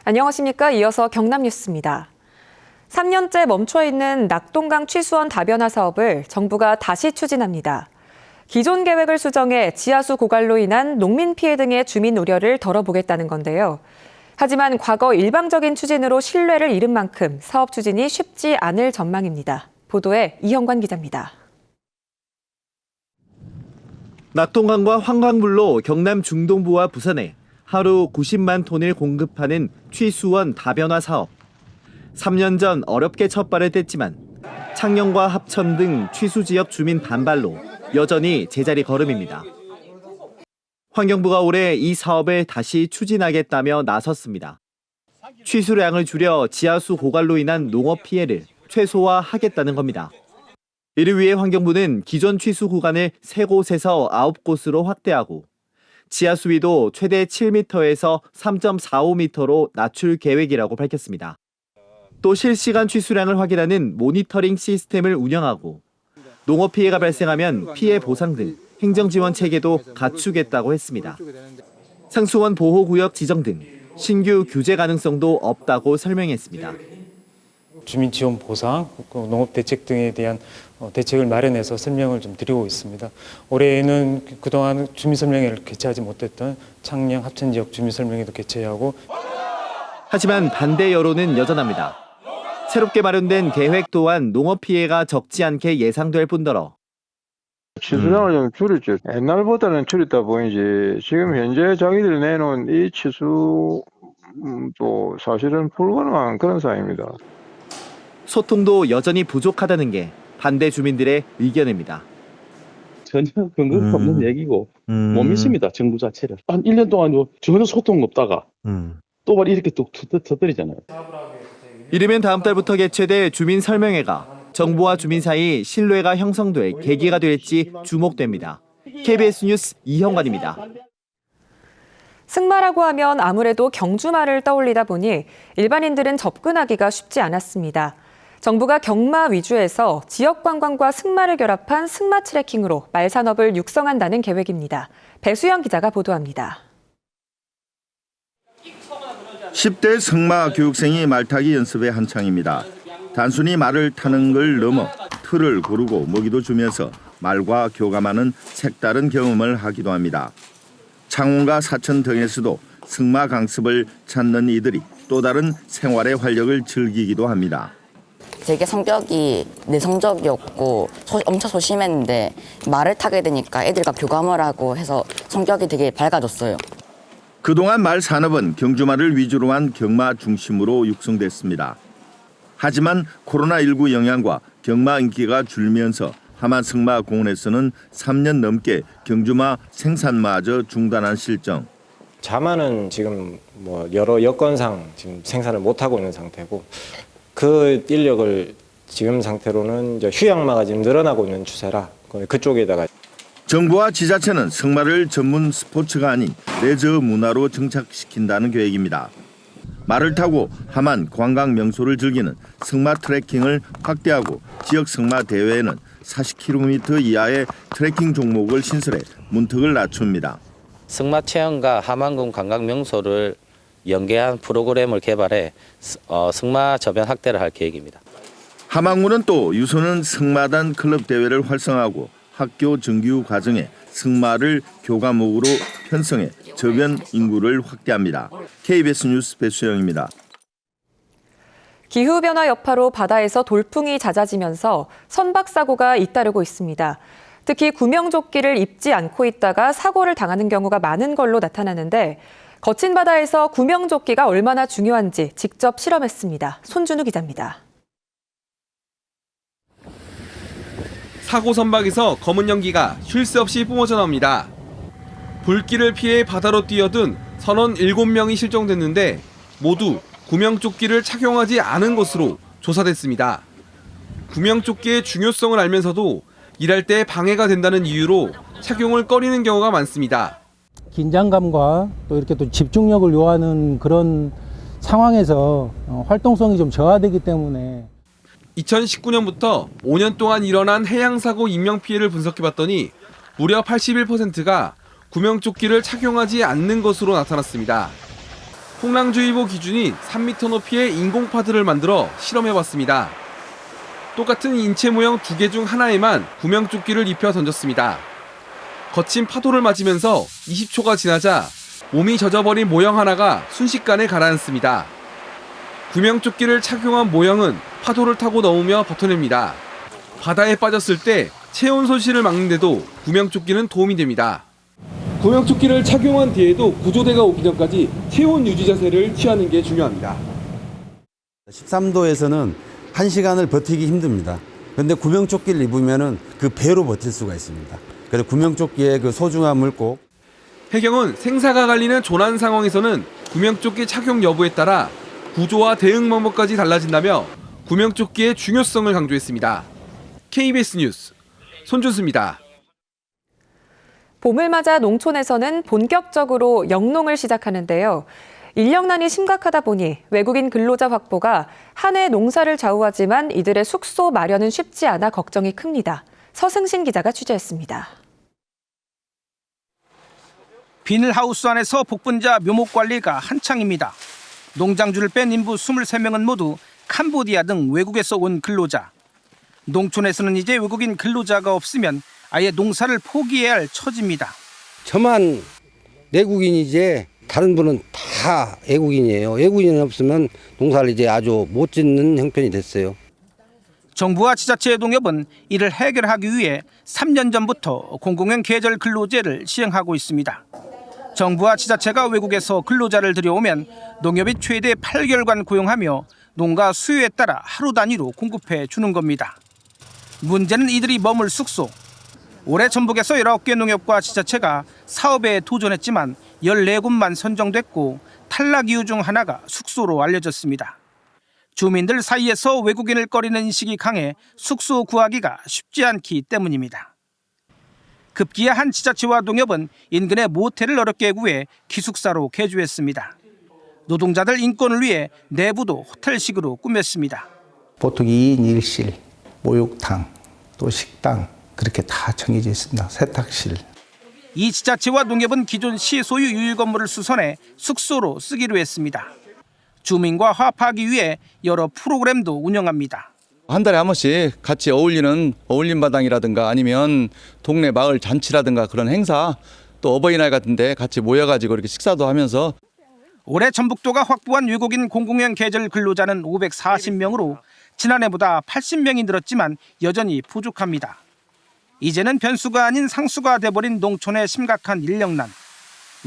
안녕하십니까. 이어서 경남 뉴스입니다. 3년째 멈춰있는 낙동강 취수원 다변화 사업을 정부가 다시 추진합니다. 기존 계획을 수정해 지하수 고갈로 인한 농민 피해 등의 주민 우려를 덜어보겠다는 건데요. 하지만 과거 일방적인 추진으로 신뢰를 잃은 만큼 사업 추진이 쉽지 않을 전망입니다. 보도에 이형관 기자입니다. 낙동강과 환광물로 경남 중동부와 부산에 하루 90만 톤을 공급하는 취수원 다변화 사업. 3년 전 어렵게 첫 발을 뗐지만 창녕과 합천 등 취수 지역 주민 반발로 여전히 제자리 걸음입니다. 환경부가 올해 이 사업을 다시 추진하겠다며 나섰습니다. 취수량을 줄여 지하수 고갈로 인한 농업 피해를 최소화하겠다는 겁니다. 이를 위해 환경부는 기존 취수 구간을 3곳에서 9곳으로 확대하고 지하수 위도 최대 7m에서 3.45m로 낮출 계획이라고 밝혔습니다. 또 실시간 취수량을 확인하는 모니터링 시스템을 운영하고 농업 피해가 발생하면 피해 보상 등 행정 지원 체계도 갖추겠다고 했습니다. 상수원 보호구역 지정 등 신규 규제 가능성도 없다고 설명했습니다. 주민 지원 보상, 농업 대책 등에 대한 대책을 마련해서 설명을 좀 드리고 있습니다. 올해에는 그동안 주민 설명회를 개최하지 못했던 창녕 합천 지역 주민 설명회도 개최하고. 하지만 반대 여론은 여전합니다. 새롭게 마련된 계획 또한 농업 피해가 적지 않게 예상될 뿐더러 취수량을 좀 줄였죠. 옛날보다는 줄였다 보이지 지금 현재 자기들이 내놓은 이 취수도 사실은 불가능한 그런 상황입니다. 소통도 여전히 부족하다는 게 반대 주민들의 의견입니다. 전혀 근거가 없는 얘기고 못 믿습니다. 정부 자체를. 한 1년 동안 전혀 소통 없다가 또 이렇게 또 터뜨리잖아요. 이르면 다음 달부터 개최될 주민 설명회가 정부와 주민 사이 신뢰가 형성될 계기가 될지 주목됩니다. KBS 뉴스 이형관입니다. 승마라고 하면 아무래도 경주마를 떠올리다 보니 일반인들은 접근하기가 쉽지 않았습니다. 정부가 경마 위주에서 지역 관광과 승마를 결합한 승마 트레킹으로 말 산업을 육성한다는 계획입니다. 배수영 기자가 보도합니다. 10대 승마 교육생이 말타기 연습에 한창입니다. 단순히 말을 타는 걸 넘어 틀을 고르고 먹이도 주면서 말과 교감하는 색다른 경험을 하기도 합니다. 창원과 사천 등에서도 승마 강습을 찾는 이들이 또 다른 생활의 활력을 즐기기도 합니다. 되게 성격이 내성적이었고 엄청 소심했는데 말을 타게 되니까 애들과 교감을 하고 해서 성격이 되게 밝아졌어요. 그동안 말 산업은 경주마를 위주로 한 경마 중심으로 육성됐습니다. 하지만 코로나19 영향과 경마 인기가 줄면서 하만 승마공원에서는 3년 넘게 경주마 생산마저 중단한 실정. 자마는 지금 여러 여건상 지금 생산을 못하고 있는 상태고 그 인력을 지금 상태로는 이제 휴양마가 지금 늘어나고 있는 추세라 그쪽에다가. 정부와 지자체는 승마를 전문 스포츠가 아닌 레저 문화로 정착시킨다는 계획입니다. 말을 타고 하만 관광 명소를 즐기는 승마 트레킹을 확대하고 지역 승마 대회에는 40km 이하의 트레킹 종목을 신설해 문턱을 낮춥니다. 승마 체험과 하만군 관광 명소를 연계한 프로그램을 개발해 승마 저변 확대를 할 계획입니다. 하만군은 또 유소년 승마단 클럽 대회를 활성화하고 학교 정규 과정에 승마를 교과목으로 편성해 저변 인구를 확대합니다. KBS 뉴스 배수영입니다. 기후변화 여파로 바다에서 돌풍이 잦아지면서 선박 사고가 잇따르고 있습니다. 특히 구명조끼를 입지 않고 있다가 사고를 당하는 경우가 많은 걸로 나타나는데 거친 바다에서 구명조끼가 얼마나 중요한지 직접 실험했습니다. 손준우 기자입니다. 사고 선박에서 검은 연기가 쉴 새 없이 뿜어져 나옵니다. 불길을 피해 바다로 뛰어든 선원 7명이 실종됐는데 모두 구명조끼를 착용하지 않은 것으로 조사됐습니다. 구명조끼의 중요성을 알면서도 일할 때 방해가 된다는 이유로 착용을 꺼리는 경우가 많습니다. 긴장감과 또 이렇게 또 집중력을 요하는 그런 상황에서 활동성이 좀 저하되기 때문에 2019년부터 5년 동안 일어난 해양사고 인명피해를 분석해봤더니 무려 81%가 구명조끼를 착용하지 않는 것으로 나타났습니다. 풍랑주의보 기준인 3m 높이의 인공파드를 만들어 실험해봤습니다. 똑같은 인체 모형 2개 중 하나에만 구명조끼를 입혀 던졌습니다. 거친 파도를 맞으면서 20초가 지나자 몸이 젖어버린 모형 하나가 순식간에 가라앉습니다. 구명조끼를 착용한 모형은 파도를 타고 넘으며 버텨냅니다. 바다에 빠졌을 때 체온 손실을 막는데도 구명조끼는 도움이 됩니다. 구명조끼를 착용한 뒤에도 구조대가 오기 전까지 체온 유지 자세를 취하는 게 중요합니다. 13도에서는 1시간을 버티기 힘듭니다. 그런데 구명조끼를 입으면은 그 배로 버틸 수가 있습니다. 그래서 구명조끼의 그 소중함을 꼭. 해경은 생사가 갈리는 조난 상황에서는 구명조끼 착용 여부에 따라 구조와 대응 방법까지 달라진다며 구명조끼의 중요성을 강조했습니다. KBS 뉴스 손준수입니다. 봄을 맞아 농촌에서는 본격적으로 영농을 시작하는데요. 인력난이 심각하다 보니 외국인 근로자 확보가 한 해 농사를 좌우하지만 이들의 숙소 마련은 쉽지 않아 걱정이 큽니다. 서승신 기자가 취재했습니다. 비닐하우스 안에서 복분자 묘목 관리가 한창입니다. 농장주를 뺀 인부 23명은 모두 캄보디아 등 외국에서 온 근로자. 농촌에서는 이제 외국인 근로자가 없으면 아예 농사를 포기해야 할 처지입니다. 저만 내국인이지 다른 분은 다 외국인이에요. 외국인 없으면 농사를 이제 아주 못 짓는 형편이 됐어요. 정부와 지자체의 농협은 이를 해결하기 위해 3년 전부터 공공형 계절 근로제를 시행하고 있습니다. 정부와 지자체가 외국에서 근로자를 들여오면 농협이 최대 8개월간 고용하며 농가 수요에 따라 하루 단위로 공급해 주는 겁니다. 문제는 이들이 머물 숙소. 올해 전북에서 19개 농협과 지자체가 사업에 도전했지만 14곳만 선정됐고 탈락 이유 중 하나가 숙소로 알려졌습니다. 주민들 사이에서 외국인을 꺼리는 인식이 강해 숙소 구하기가 쉽지 않기 때문입니다. 급기야 한 지자체와 농협은 인근의 모텔을 어렵게 구해 기숙사로 개조했습니다. 노동자들 인권을 위해 내부도 호텔식으로 꾸몄습니다. 보통 2인 1실, 목욕탕, 또 식당 그렇게 다 정해져 있습니다. 세탁실. 이 지자체와 농협은 기존 시 소유 유일 건물을 수선해 숙소로 쓰기로 했습니다. 주민과 화합하기 위해 여러 프로그램도 운영합니다. 한 달에 한 번씩 같이 어울리는 어울림마당이라든가 아니면 동네 마을 잔치라든가 그런 행사, 또 어버이날 같은데 같이 모여가지고 이렇게 식사도 하면서. 올해 전북도가 확보한 외국인 공공형 계절 근로자는 540명으로 지난해보다 80명이 늘었지만 여전히 부족합니다. 이제는 변수가 아닌 상수가 돼버린 농촌의 심각한 인력난.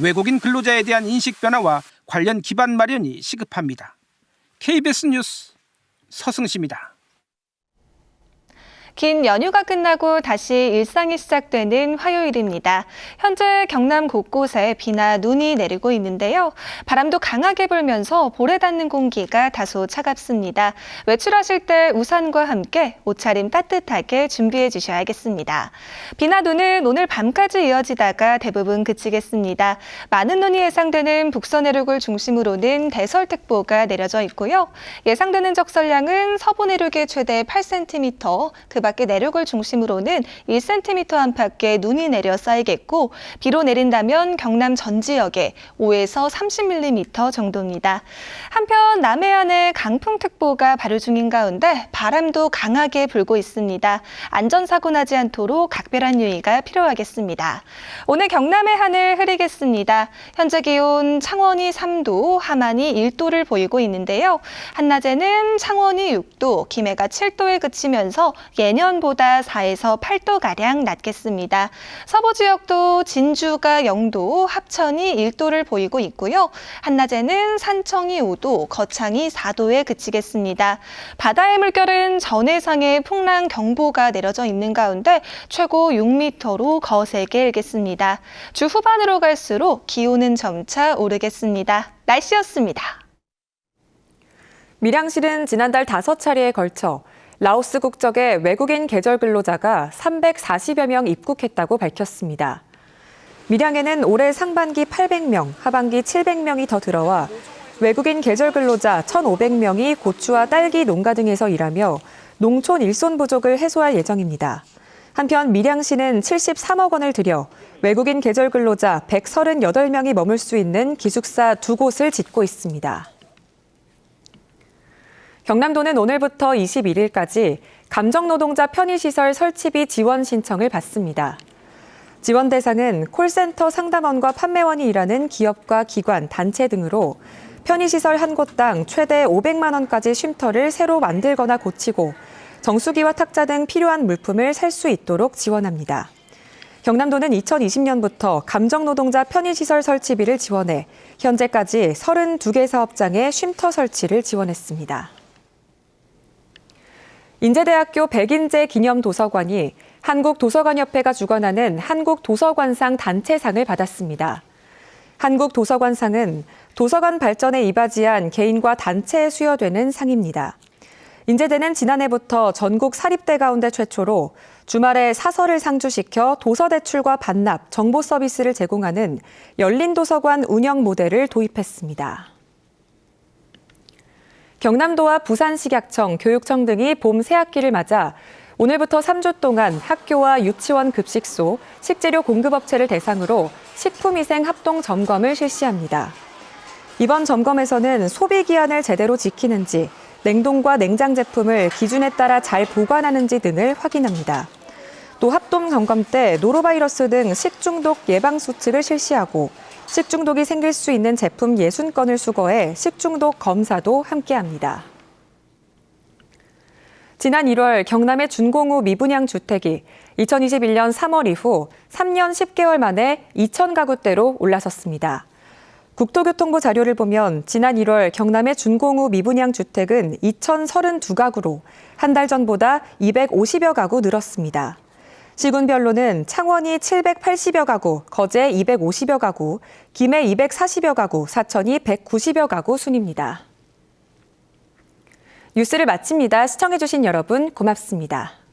외국인 근로자에 대한 인식 변화와 관련 기반 마련이 시급합니다. KBS 뉴스 서승시입니다. 긴 연휴가 끝나고 다시 일상이 시작되는 화요일입니다. 현재 경남 곳곳에 비나 눈이 내리고 있는데요. 바람도 강하게 불면서 볼에 닿는 공기가 다소 차갑습니다. 외출하실 때 우산과 함께 옷차림 따뜻하게 준비해 주셔야겠습니다. 비나 눈은 오늘 밤까지 이어지다가 대부분 그치겠습니다. 많은 눈이 예상되는 북서 내륙을 중심으로는 대설특보가 내려져 있고요. 예상되는 적설량은 서부 내륙에 최대 8cm, 그 밖에 내륙을 중심으로는 1cm 안팎의 눈이 내려 쌓이겠고 비로 내린다면 경남 전 지역에 5에서 30mm 정도입니다. 한편 남해안에 강풍특보가 발효 중인 가운데 바람도 강하게 불고 있습니다. 안전사고 나지 않도록 각별한 유의가 필요하겠습니다. 오늘 경남의 하늘 흐리겠습니다. 현재 기온 창원이 3도, 함안이 1도를 보이고 있는데요. 한낮에는 창원이 6도, 김해가 7도에 그치면서 예년보다 4에서 8도가량 낮겠습니다. 서부 지역도 진주가 0도, 합천이 1도를 보이고 있고요. 한낮에는 산청이 5도, 거창이 4도에 그치겠습니다. 바다의 물결은 전해상에 풍랑 경보가 내려져 있는 가운데 최고 6m로 거세게 일겠습니다. 주 후반으로 갈수록 기온은 점차 오르겠습니다. 날씨였습니다. 밀양시는 지난달 5차례에 걸쳐 라오스 국적의 외국인 계절 근로자가 340여 명 입국했다고 밝혔습니다. 밀양에는 올해 상반기 800명, 하반기 700명이 더 들어와 외국인 계절 근로자 1,500명이 고추와 딸기 농가 등에서 일하며 농촌 일손 부족을 해소할 예정입니다. 한편 밀양시는 73억 원을 들여 외국인 계절 근로자 138명이 머물 수 있는 기숙사 2곳을 짓고 있습니다. 경남도는 오늘부터 21일까지 감정노동자 편의시설 설치비 지원 신청을 받습니다. 지원 대상은 콜센터 상담원과 판매원이 일하는 기업과 기관, 단체 등으로 편의시설 한 곳당 최대 500만 원까지 쉼터를 새로 만들거나 고치고 정수기와 탁자 등 필요한 물품을 살 수 있도록 지원합니다. 경남도는 2020년부터 감정노동자 편의시설 설치비를 지원해 현재까지 32개 사업장에 쉼터 설치를 지원했습니다. 인제대학교 백인재 기념도서관이 한국도서관협회가 주관하는 한국도서관상 단체상을 받았습니다. 한국도서관상은 도서관 발전에 이바지한 개인과 단체에 수여되는 상입니다. 인제대는 지난해부터 전국 사립대 가운데 최초로 주말에 사설을 상주시켜 도서 대출과 반납, 정보 서비스를 제공하는 열린 도서관 운영 모델을 도입했습니다. 경남도와 부산식약청, 교육청 등이 봄 새학기를 맞아 오늘부터 3주 동안 학교와 유치원 급식소, 식재료 공급업체를 대상으로 식품위생 합동 점검을 실시합니다. 이번 점검에서는 소비 기한을 제대로 지키는지, 냉동과 냉장 제품을 기준에 따라 잘 보관하는지 등을 확인합니다. 또 합동 점검 때 노로바이러스 등 식중독 예방 수칙을 실시하고 식중독이 생길 수 있는 제품 60건을 수거해 식중독 검사도 함께합니다. 지난 1월 경남의 준공후 미분양 주택이 2021년 3월 이후 3년 10개월 만에 2,000가구대로 올라섰습니다. 국토교통부 자료를 보면 지난 1월 경남의 준공후 미분양 주택은 2,032가구로 한 달 전보다 250여 가구 늘었습니다. 시군별로는 창원이 780여 가구, 거제 250여 가구, 김해 240여 가구, 사천이 190여 가구 순입니다. 뉴스를 마칩니다. 시청해주신 여러분 고맙습니다.